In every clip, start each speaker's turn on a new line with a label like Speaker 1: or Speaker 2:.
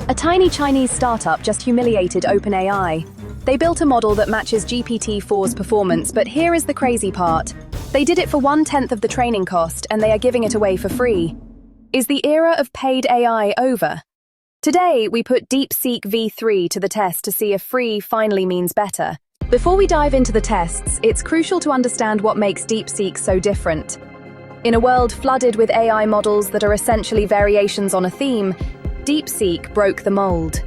Speaker 1: A tiny Chinese startup just humiliated OpenAI. They built a model that matches GPT-4's performance, but here is the crazy part. They did it for 1/10 of the training cost, and they are giving it away for free. Is the era of paid AI over? Today, we put DeepSeek v3 to the test to see if free finally means better. Before we dive into the tests, it's crucial to understand what makes DeepSeek so different. In a world flooded with AI models that are essentially variations on a theme, DeepSeek broke the mold.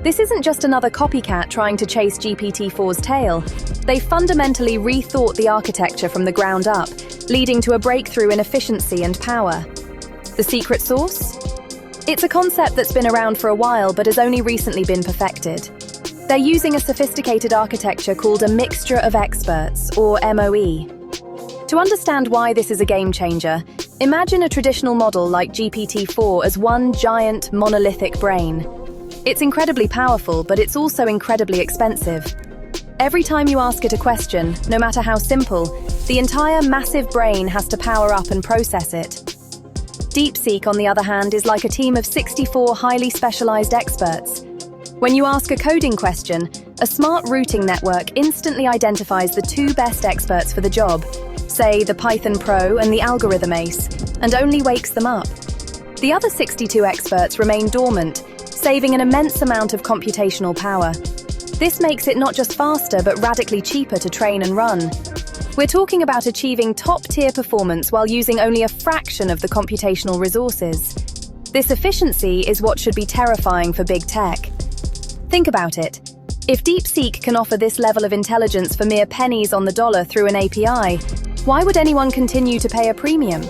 Speaker 1: This isn't just another copycat trying to chase GPT-4's tail. They fundamentally rethought the architecture from the ground up, leading to a breakthrough in efficiency and power. The secret sauce? It's a concept that's been around for a while but has only recently been perfected. They're using a sophisticated architecture called a mixture of experts, or MOE. To understand why this is a game changer, imagine a traditional model like GPT-4 as one giant, monolithic brain. It's incredibly powerful, but it's also incredibly expensive. Every time you ask it a question, no matter how simple, the entire massive brain has to power up and process it. DeepSeek, on the other hand, is like a team of 64 highly specialized experts. When you ask a coding question, a smart routing network instantly identifies the two best experts for the job, say the Python Pro and the algorithm ace, and only wakes them up. The other 62 experts remain dormant, saving an immense amount of computational power. This makes it not just faster but radically cheaper to train and run. We're talking about achieving top-tier performance while using only a fraction of the computational resources. This efficiency is what should be terrifying for big tech. Think about it. If DeepSeek can offer this level of intelligence for mere pennies on the dollar through an API, why would anyone continue to pay a premium?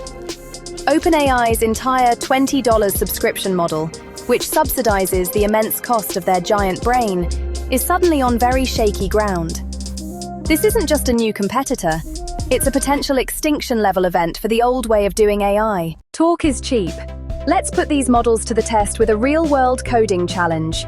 Speaker 1: OpenAI's entire $20 subscription model, which subsidizes the immense cost of their giant brain, is suddenly on very shaky ground. This isn't just a new competitor, it's a potential extinction-level event for the old way of doing AI. Talk is cheap. Let's put these models to the test with a real-world coding challenge.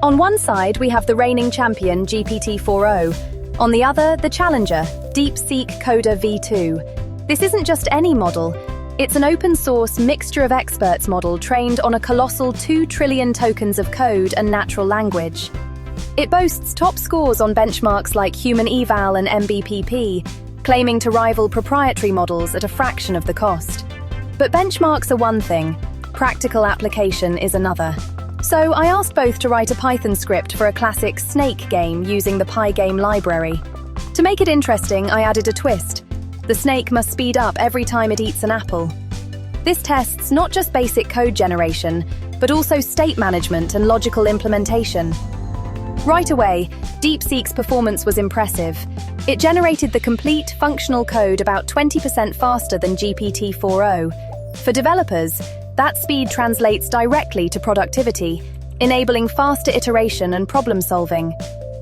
Speaker 1: On one side, we have the reigning champion, GPT-4o. On the other, the challenger, DeepSeek Coder v2. This isn't just any model. It's an open-source, mixture-of-experts model trained on a colossal 2 trillion tokens of code and natural language. It boasts top scores on benchmarks like Human Eval and MBPP, claiming to rival proprietary models at a fraction of the cost. But benchmarks are one thing, practical application is another. So I asked both to write a Python script for a classic snake game using the Pygame library. To make it interesting, I added a twist. The snake must speed up every time it eats an apple. This tests not just basic code generation, but also state management and logical implementation. Right away, DeepSeek's performance was impressive. It generated the complete, functional code about 20% faster than GPT-4o. For developers, that speed translates directly to productivity, enabling faster iteration and problem-solving.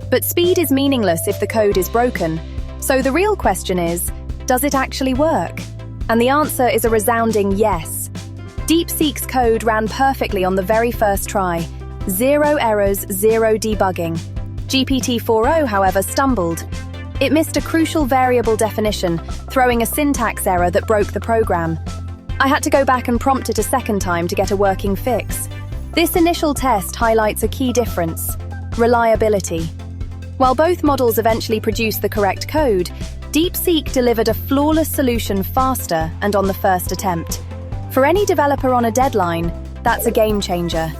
Speaker 1: But speed is meaningless if the code is broken. So the real question is, does it actually work? And the answer is a resounding yes. DeepSeek's code ran perfectly on the very first try. 0 errors, 0 debugging. GPT-4o, however, stumbled. It missed a crucial variable definition, throwing a syntax error that broke the program. I had to go back and prompt it a second time to get a working fix. This initial test highlights a key difference: reliability. While both models eventually produced the correct code, DeepSeek delivered a flawless solution faster and on the first attempt. For any developer on a deadline, that's a game changer.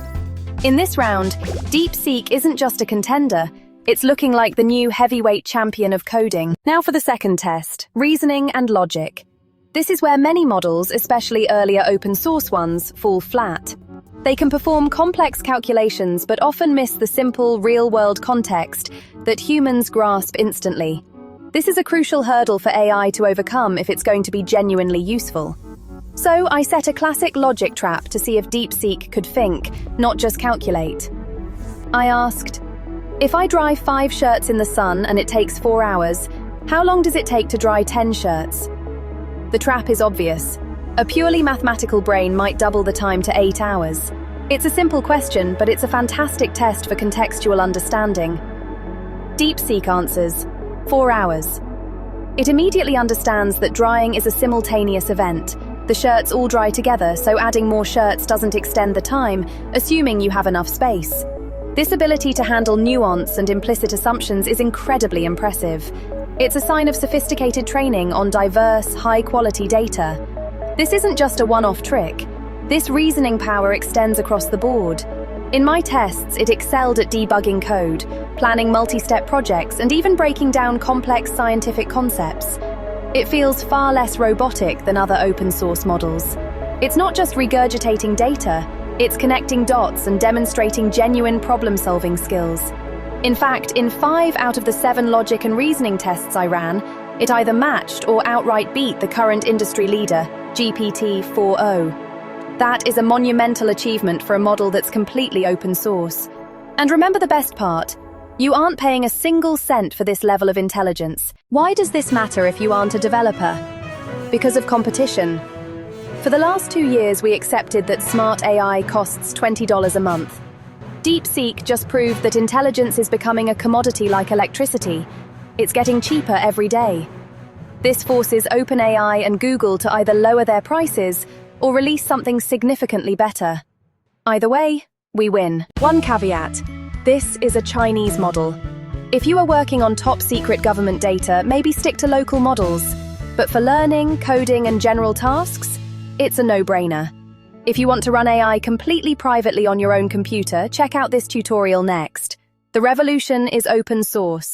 Speaker 1: In this round, DeepSeek isn't just a contender, it's looking like the new heavyweight champion of coding. Now for the second test, reasoning and logic. This is where many models, especially earlier open-source ones, fall flat. They can perform complex calculations but often miss the simple, real-world context that humans grasp instantly. This is a crucial hurdle for AI to overcome if it's going to be genuinely useful. So I set a classic logic trap to see if DeepSeek could think, not just calculate. I asked, if I dry 5 shirts in the sun and it takes 4 hours, how long does it take to dry 10 shirts? The trap is obvious. A purely mathematical brain might double the time to 8 hours. It's a simple question, but it's a fantastic test for contextual understanding. DeepSeek answers, 4 hours. It immediately understands that drying is a simultaneous event, The shirts all dry together, so adding more shirts doesn't extend the time, assuming you have enough space. This ability to handle nuance and implicit assumptions is incredibly impressive. It's a sign of sophisticated training on diverse, high-quality data. This isn't just a one-off trick. This reasoning power extends across the board. In my tests, it excelled at debugging code, planning multi-step projects, and even breaking down complex scientific concepts. It feels far less robotic than other open-source models. It's not just regurgitating data, it's connecting dots and demonstrating genuine problem-solving skills. In fact, in 5 out of the 7 logic and reasoning tests I ran, it either matched or outright beat the current industry leader, GPT-4o. That is a monumental achievement for a model that's completely open source. And remember the best part. You aren't paying a single cent for this level of intelligence. Why does this matter if you aren't a developer? Because of competition. For the last 2 years, we accepted that smart AI costs $20 a month. DeepSeek just proved that intelligence is becoming a commodity like electricity. It's getting cheaper every day. This forces OpenAI and Google to either lower their prices or release something significantly better. Either way, we win. One caveat. This is a Chinese model. If you are working on top-secret government data, maybe stick to local models. But for learning, coding, and general tasks, it's a no-brainer. If you want to run AI completely privately on your own computer, check out this tutorial next. The revolution is open source.